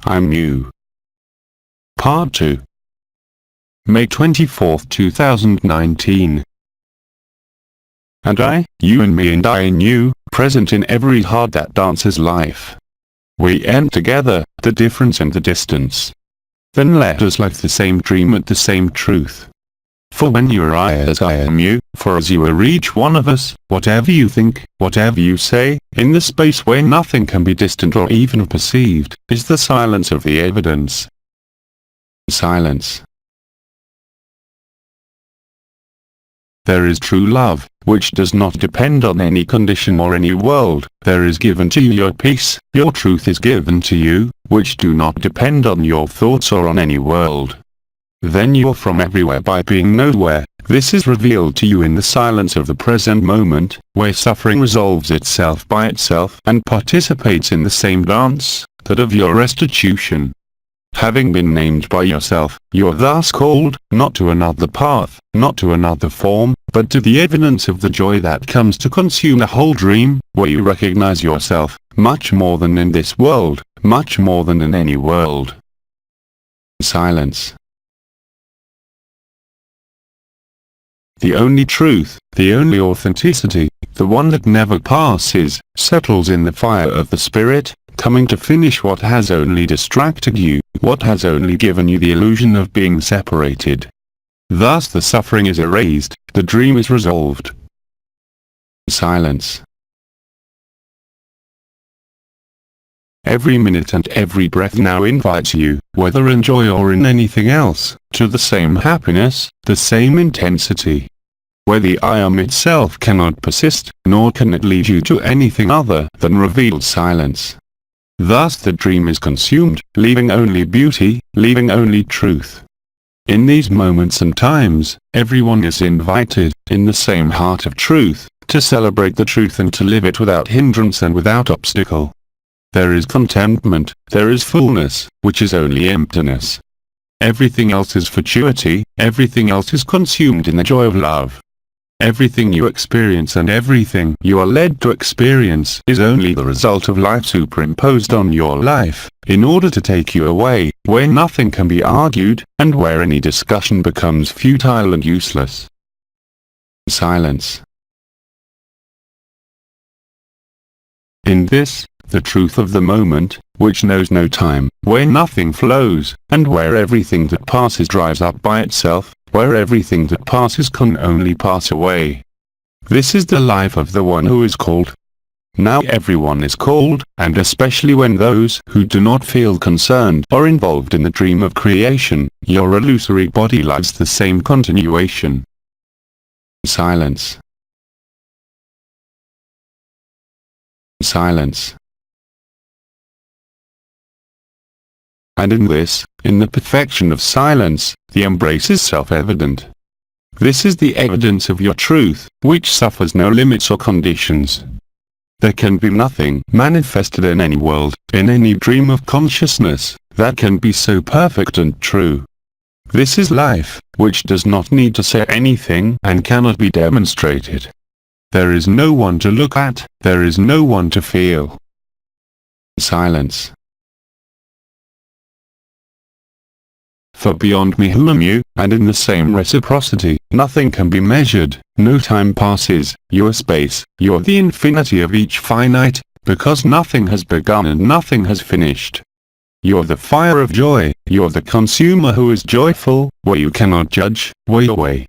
I'm you. Part 2. May 24, 2019. And I, you and me and I and you, present in every heart that dances life. We end together, the difference and the distance. Then let us live the same dream at the same truth. For when you are I as I am you, for as you are each one of us, whatever you think, whatever you say, in the space where nothing can be distant or even perceived, is the silence of the evidence. Silence. There is true love, which does not depend on any condition or any world. There is given to you your peace, your truth is given to you, which do not depend on your thoughts or on any world. Then you are from everywhere by being nowhere. This is revealed to you in the silence of the present moment, where suffering resolves itself by itself and participates in the same dance, that of your restitution. Having been named by yourself, you are thus called, not to another path, not to another form, but to the evidence of the joy that comes to consume the whole dream, where you recognize yourself, much more than in this world, much more than in any world. Silence. The only truth, the only authenticity, the one that never passes, settles in the fire of the spirit, coming to finish what has only distracted you, what has only given you the illusion of being separated. Thus the suffering is erased, the dream is resolved. Silence. Every minute and every breath now invites you, whether in joy or in anything else, to the same happiness, the same intensity. Where the I am itself cannot persist, nor can it lead you to anything other than revealed silence. Thus the dream is consumed, leaving only beauty, leaving only truth. In these moments and times, everyone is invited, in the same heart of truth, to celebrate the truth and to live it without hindrance and without obstacle. There is contentment, there is fullness, which is only emptiness. Everything else is fatuity, everything else is consumed in the joy of love. Everything you experience and everything you are led to experience is only the result of life superimposed on your life, in order to take you away, where nothing can be argued, and where any discussion becomes futile and useless. Silence. In this, the truth of the moment, which knows no time, where nothing flows, and where everything that passes dries up by itself, where everything that passes can only pass away. This is the life of the one who is called. Now everyone is called, and especially when those who do not feel concerned are involved in the dream of creation, your illusory body lives the same continuation. Silence. Silence. And in this, in the perfection of silence, the embrace is self-evident. This is the evidence of your truth, which suffers no limits or conditions. There can be nothing manifested in any world, in any dream of consciousness, that can be so perfect and true. This is life, which does not need to say anything and cannot be demonstrated. There is no one to look at, there is no one to feel. Silence. For beyond me who am you, and in the same reciprocity, nothing can be measured, no time passes, you are space, you are the infinity of each finite, because nothing has begun and nothing has finished. You are the fire of joy, you are the consumer who is joyful, where you cannot judge, way away.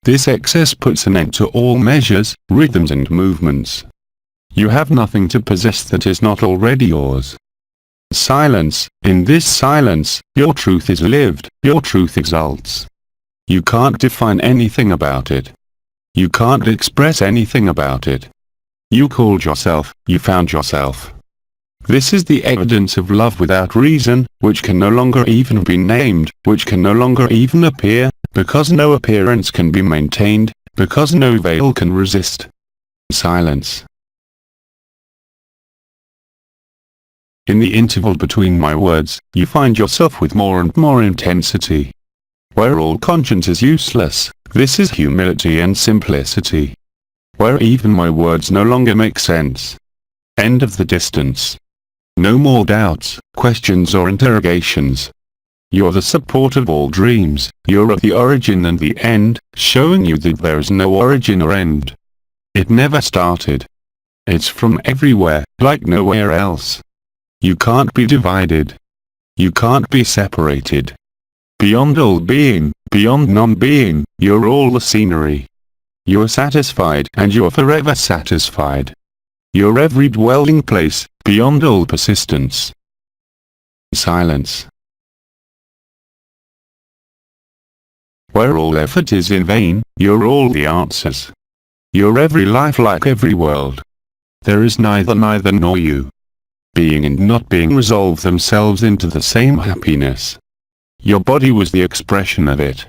This excess puts an end to all measures, rhythms and movements. You have nothing to possess that is not already yours. Silence. In this silence, your truth is lived, your truth exalts. You can't define anything about it. You can't express anything about it. You called yourself, you found yourself. This is the evidence of love without reason, which can no longer even be named, which can no longer even appear, because no appearance can be maintained, because no veil can resist. Silence. In the interval between my words, you find yourself with more and more intensity. Where all conscience is useless, this is humility and simplicity. Where even my words no longer make sense. End of the distance. No more doubts, questions or interrogations. You're the support of all dreams, you're the origin and the end, showing you that there is no origin or end. It never started. It's from everywhere, like nowhere else. You can't be divided. You can't be separated. Beyond all being, beyond non-being, you're all the scenery. You're satisfied and you're forever satisfied. You're every dwelling place, beyond all persistence. Silence. Where all effort is in vain, you're all the answers. You're every life like every world. There is neither nor you. Being and not being resolve themselves into the same happiness. Your body was the expression of it.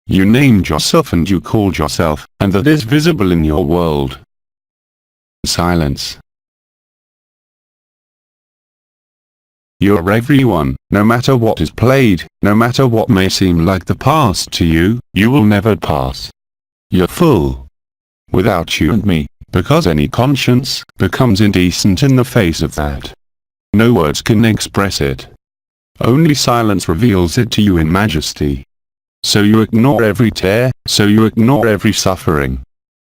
You named yourself and you called yourself, and that is visible in your world. Silence. You're everyone, no matter what is played, no matter what may seem like the past to you, you will never pass. You're full. Without you and me, because any conscience becomes indecent in the face of that. No words can express it. Only silence reveals it to you in majesty. So you ignore every tear, so you ignore every suffering.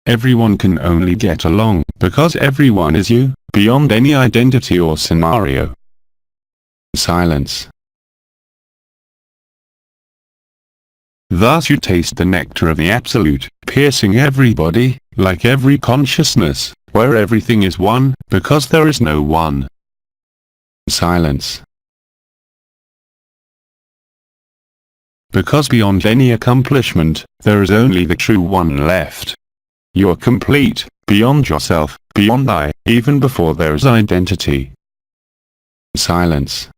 Everyone can only get along, because everyone is you, beyond any identity or scenario. Silence. Thus you taste the nectar of the Absolute, piercing everybody, like every consciousness, where everything is one, because there is no one. Silence. Because beyond any accomplishment, there is only the true one left. You are complete, beyond yourself, beyond I, even before there is identity. Silence.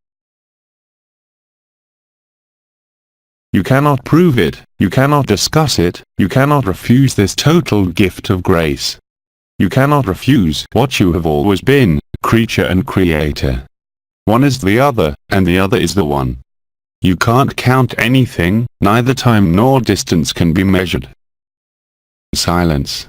You cannot prove it, you cannot discuss it, you cannot refuse this total gift of grace. You cannot refuse what you have always been, creature and creator. One is the other, and the other is the one. You can't count anything, neither time nor distance can be measured. Silence.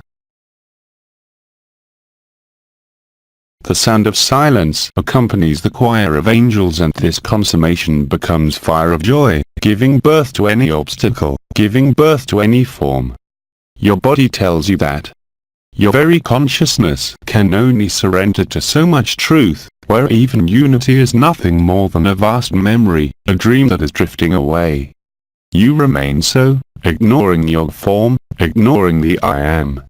The sound of silence accompanies the choir of angels, and this consummation becomes fire of joy, giving birth to any obstacle, giving birth to any form. Your body tells you that. Your very consciousness can only surrender to so much truth, where even unity is nothing more than a vast memory, a dream that is drifting away. You remain so, ignoring your form, ignoring the I am.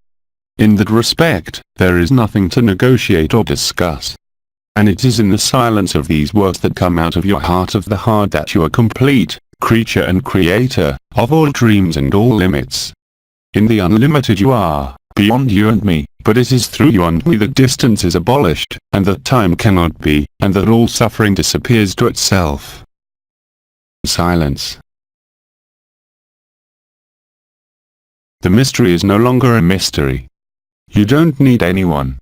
In that respect, there is nothing to negotiate or discuss. And it is in the silence of these words that come out of your heart of the heart that you are complete, creature and creator, of all dreams and all limits. In the unlimited you are, beyond you and me, but it is through you and me that distance is abolished, and that time cannot be, and that all suffering disappears to itself. Silence. The mystery is no longer a mystery. You don't need anyone.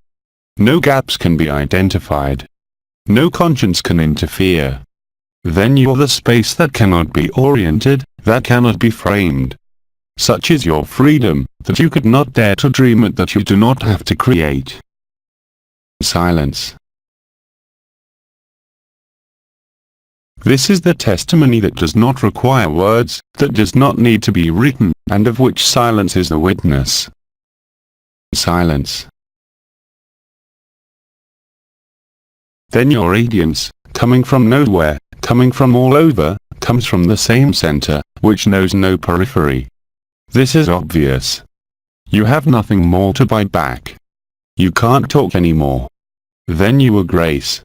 No gaps can be identified. No conscience can interfere. Then you're the space that cannot be oriented, that cannot be framed. Such is your freedom, that you could not dare to dream it, that you do not have to create. Silence. This is the testimony that does not require words, that does not need to be written, and of which silence is the witness. Silence. Then your radiance, coming from nowhere, coming from all over, comes from the same center, which knows no periphery. This is obvious. You have nothing more to buy back. You can't talk anymore. Then you are grace.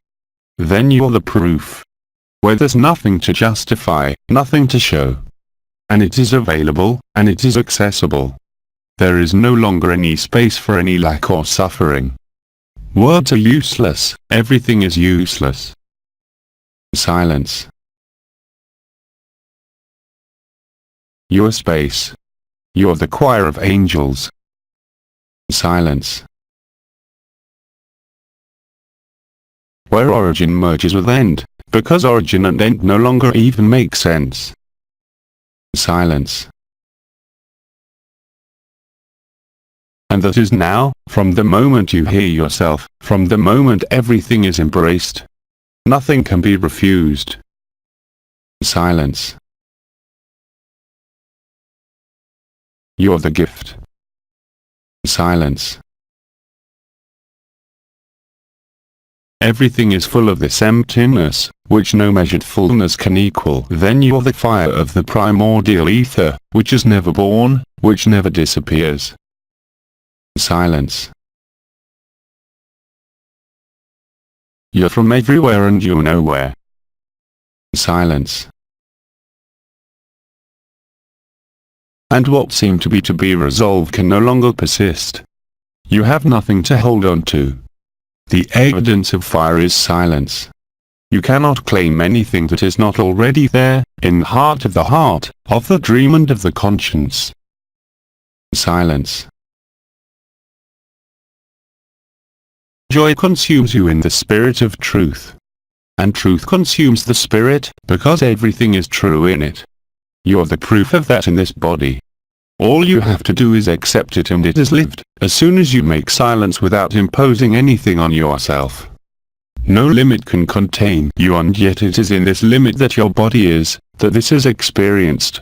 Then you are the proof. Where there's nothing to justify, nothing to show. And it is available, and it is accessible. There is no longer any space for any lack or suffering. Words are useless, everything is useless. Silence. You are space. You are the choir of angels. Silence. Where origin merges with end, because origin and end no longer even make sense. Silence. And that is now, from the moment you hear yourself, from the moment everything is embraced. Nothing can be refused. Silence. You're the gift. Silence. Everything is full of this emptiness, which no measured fullness can equal. Then you're the fire of the primordial ether, which is never born, which never disappears. Silence. You're from everywhere and you're nowhere. Silence. And what seemed to be resolved can no longer persist. You have nothing to hold on to. The evidence of fire is silence. You cannot claim anything that is not already there, in the heart, of the dream and of the conscience. Silence. Joy consumes you in the spirit of truth. And truth consumes the spirit, because everything is true in it. You're the proof of that in this body. All you have to do is accept it and it is lived, as soon as you make silence without imposing anything on yourself. No limit can contain you, and yet it is in this limit that your body is, that this is experienced.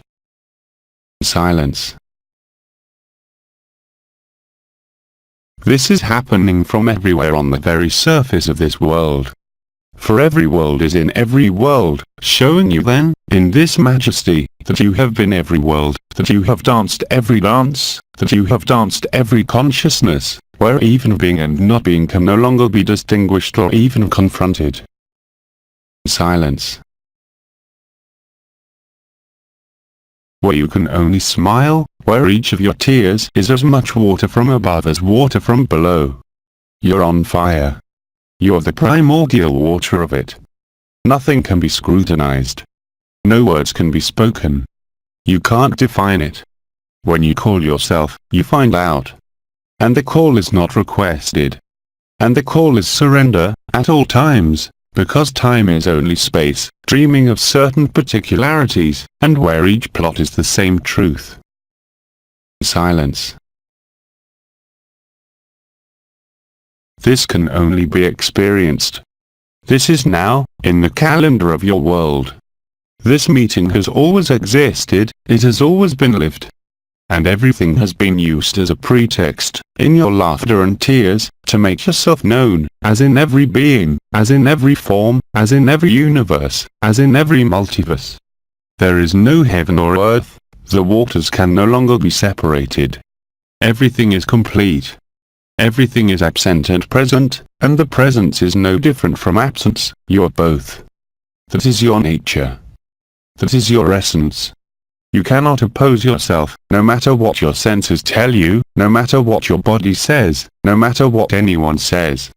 Silence. This is happening from everywhere on the very surface of this world. For every world is in every world, showing you then, in this majesty, that you have been every world, that you have danced every dance, that you have danced every consciousness, where even being and not being can no longer be distinguished or even confronted. Silence. Where you can only smile, where each of your tears is as much water from above as water from below. You're on fire. You're the primordial water of it. Nothing can be scrutinized. No words can be spoken. You can't define it. When you call yourself, you find out. And the call is not requested. And the call is surrender, at all times, because time is only space, dreaming of certain particularities, and where each plot is the same truth. Silence. This can only be experienced. This is now, in the calendar of your world. This meeting has always existed, it has always been lived. And everything has been used as a pretext, in your laughter and tears, to make yourself known, as in every being, as in every form, as in every universe, as in every multiverse. There is no heaven or earth, the waters can no longer be separated. Everything is complete. Everything is absent and present, and the presence is no different from absence, you're both. That is your nature. That is your essence. You cannot oppose yourself, no matter what your senses tell you, no matter what your body says, no matter what anyone says.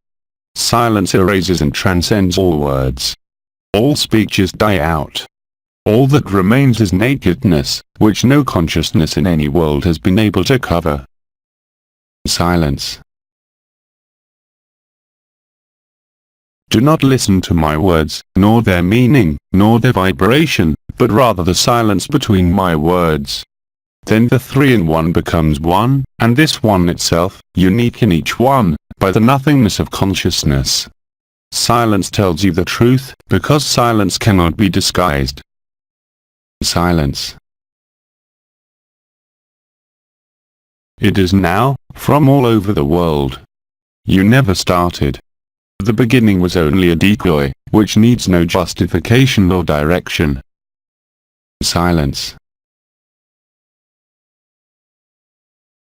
Silence erases and transcends all words. All speeches die out. All that remains is nakedness, which no consciousness in any world has been able to cover. Silence. Do not listen to my words, nor their meaning, nor their vibration, but rather the silence between my words. Then the three in one becomes one, and this one itself, unique in each one, by the nothingness of consciousness. Silence tells you the truth, because silence cannot be disguised. Silence. It is now, from all over the world. You never started. The beginning was only a decoy, which needs no justification or direction. Silence.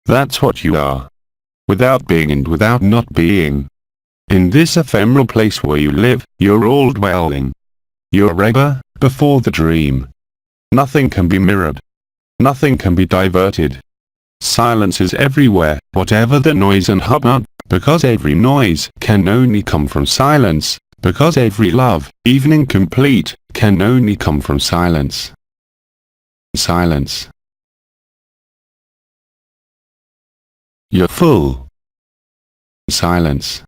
That's what you are. Without being and without not being. In this ephemeral place where you live, you're all dwelling. You're ever, before the dream. Nothing can be mirrored. Nothing can be diverted. Silence is everywhere, whatever the noise and hubbub, because every noise can only come from silence, because every love, even incomplete, can only come from silence. Silence. You're full. Silence.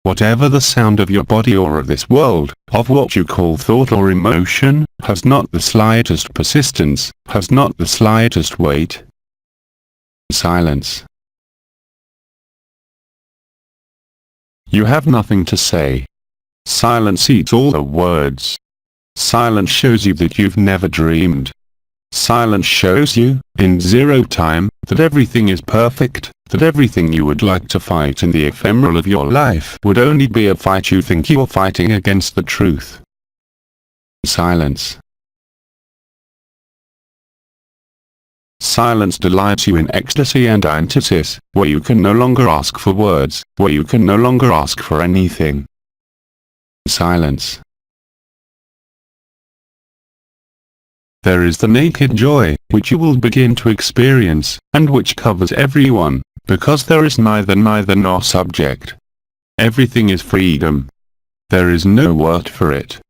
Whatever the sound of your body or of this world, of what you call thought or emotion, has not the slightest persistence, has not the slightest weight. Silence. You have nothing to say. Silence eats all the words. Silence shows you that you've never dreamed. Silence shows you, in zero time, that everything is perfect, that everything you would like to fight in the ephemeral of your life would only be a fight you think you're fighting against the truth. Silence. Silence delights you in ecstasy and antithesis, where you can no longer ask for words, where you can no longer ask for anything. Silence. There is the naked joy, which you will begin to experience, and which covers everyone, because there is neither nor subject. Everything is freedom. There is no word for it.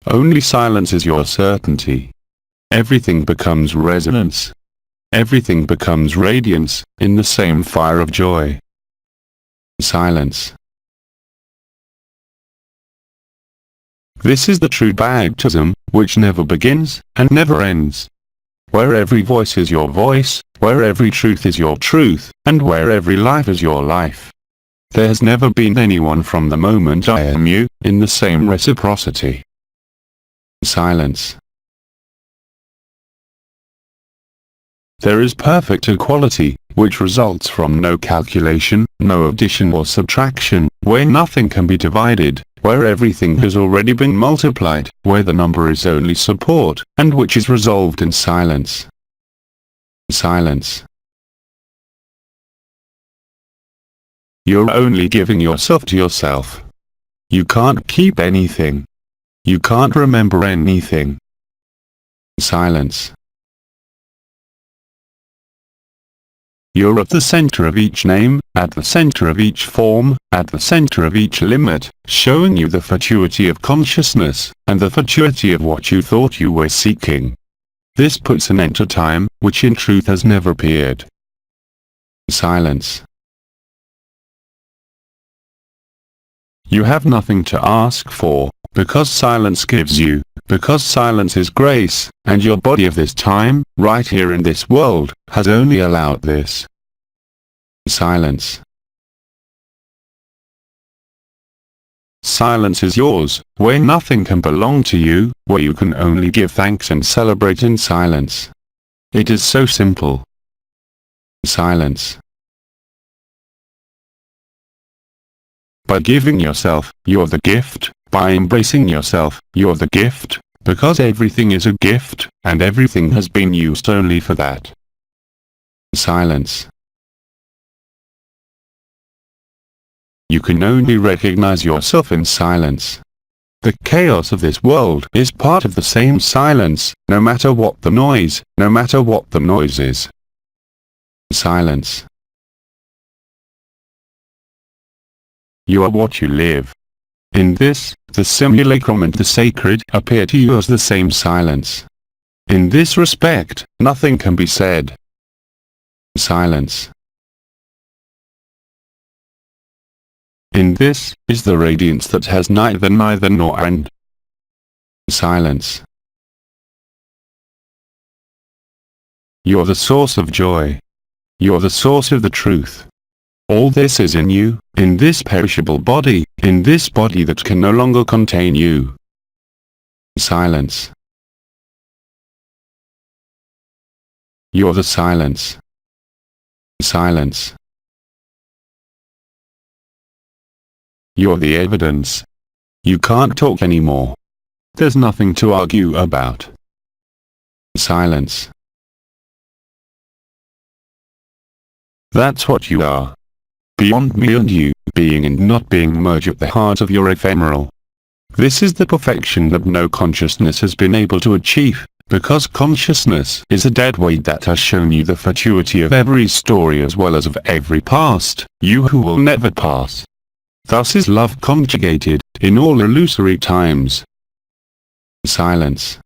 Only silence is your certainty. Everything becomes resonance. Everything becomes radiance, in the same fire of joy. Silence. This is the true baptism, which never begins, and never ends. Where every voice is your voice, where every truth is your truth, and where every life is your life. There has never been anyone from the moment I am you, in the same reciprocity. Silence. There is perfect equality, which results from no calculation, no addition or subtraction, where nothing can be divided, where everything has already been multiplied, where the number is only support, and which is resolved in silence. Silence. You're only giving yourself to yourself. You can't keep anything. You can't remember anything. Silence. You're at the center of each name, at the center of each form, at the center of each limit, showing you the fatuity of consciousness, and the fatuity of what you thought you were seeking. This puts an end to time, which in truth has never appeared. Silence. You have nothing to ask for, because silence gives you, because silence is grace, and your body of this time, right here in this world, has only allowed this. Silence. Silence is yours, where nothing can belong to you, where you can only give thanks and celebrate in silence. It is so simple. Silence. By giving yourself, you're the gift. By embracing yourself, you're the gift, because everything is a gift, and everything has been used only for that. Silence. You can only recognize yourself in silence. The chaos of this world is part of the same silence, no matter what the noise, no matter what the noise is. Silence. You are what you live. In this, the simulacrum and the sacred appear to you as the same silence. In this respect, nothing can be said. Silence. In this, is the radiance that has neither nor end. Silence. You're the source of joy. You're the source of the truth. All this is in you, in this perishable body, in this body that can no longer contain you. Silence. You're the silence. Silence. You're the evidence. You can't talk anymore. There's nothing to argue about. Silence. That's what you are. Beyond me and you, being and not being merge at the heart of your ephemeral. This is the perfection that no consciousness has been able to achieve, because consciousness is a dead weight that has shown you the fatuity of every story as well as of every past, you who will never pass. Thus is love conjugated, in all illusory times. Silence.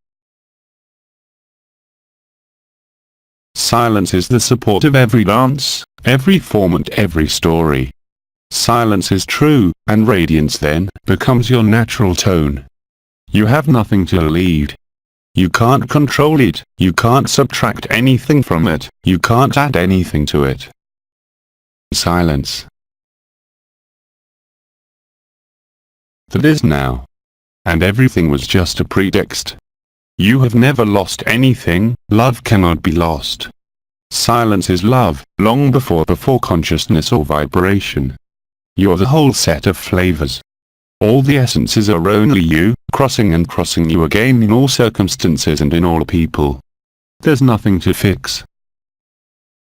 Silence is the support of every dance, every form and every story. Silence is true, and radiance then becomes your natural tone. You have nothing to lead. You can't control it, you can't subtract anything from it, you can't add anything to it. Silence. that is now. And everything was just a pretext. You have never lost anything, love cannot be lost. Silence is love, long before consciousness or vibration. You're the whole set of flavors. All the essences are only you, crossing and crossing you again in all circumstances and in all people. There's nothing to fix.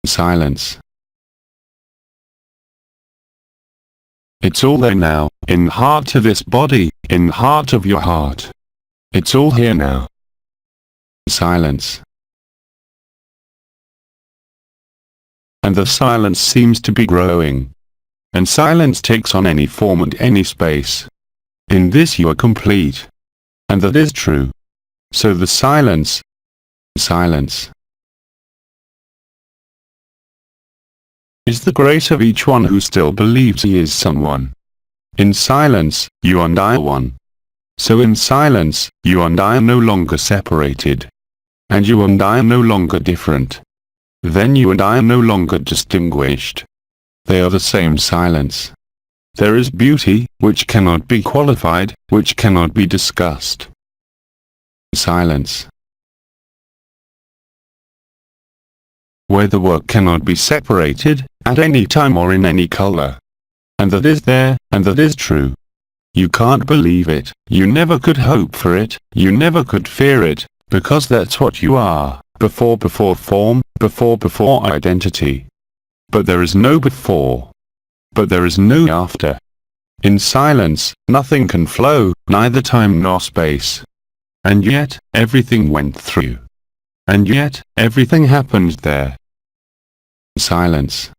Silence. It's all there now, in the heart of this body, in the heart of your heart. It's all here now. Silence. And the silence seems to be growing. And silence takes on any form and any space. In this you are complete. And that is true. So the silence. Is the grace of each one who still believes he is someone. In silence, you and I are one. So in silence, you and I are no longer separated. And you and I are no longer different. Then you and I are no longer distinguished. They are the same silence. There is beauty, which cannot be qualified, which cannot be discussed. Silence. Where the work cannot be separated, at any time or in any color. And that is there, and that is true. You can't believe it, you never could hope for it, you never could fear it, because that's what you are, before form, before identity. But there is no before. But there is no after. In silence, nothing can flow, neither time nor space. And yet, everything went through. And yet, everything happened there. Silence.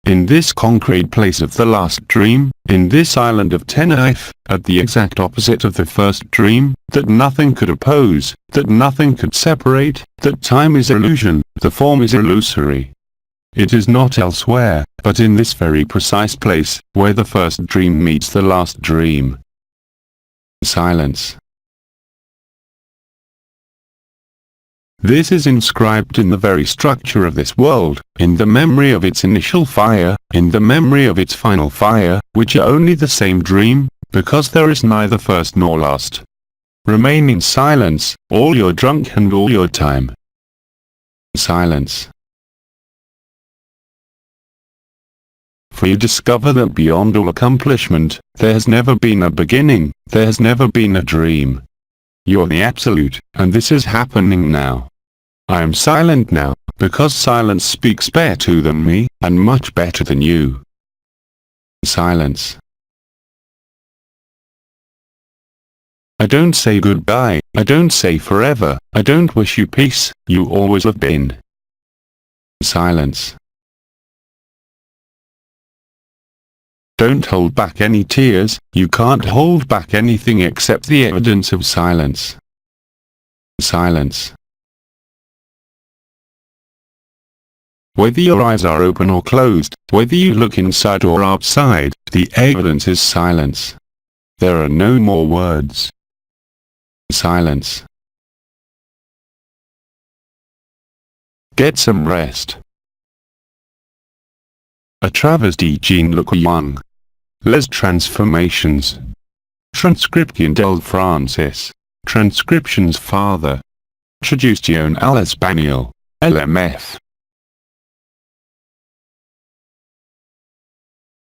In this concrete place of the last dream, in this island of Tenerife, at the exact opposite of the first dream, that nothing could oppose, that nothing could separate, that time is illusion, the form is illusory. It is not elsewhere, but in this very precise place, where the first dream meets the last dream. Silence. This is inscribed in the very structure of this world, in the memory of its initial fire, in the memory of its final fire, which are only the same dream, because there is neither first nor last. Remain in silence, all your drunk and all your time. Silence. For you discover that beyond all accomplishment, there has never been a beginning, there has never been a dream. You're the Absolute, and this is happening now. I am silent now, because silence speaks better than me, and much better than you. Silence. I don't say goodbye, I don't say forever, I don't wish you peace, you always have been. Silence. Don't hold back any tears, you can't hold back anything except the evidence of silence. Silence. Whether your eyes are open or closed, whether you look inside or outside, the evidence is silence. There are no more words. Silence. Get some rest. A travesty Jean LUC AYOUN. Les Transformations. Transcriptions.fr. Transcriptions father. Traducción al español. LMF.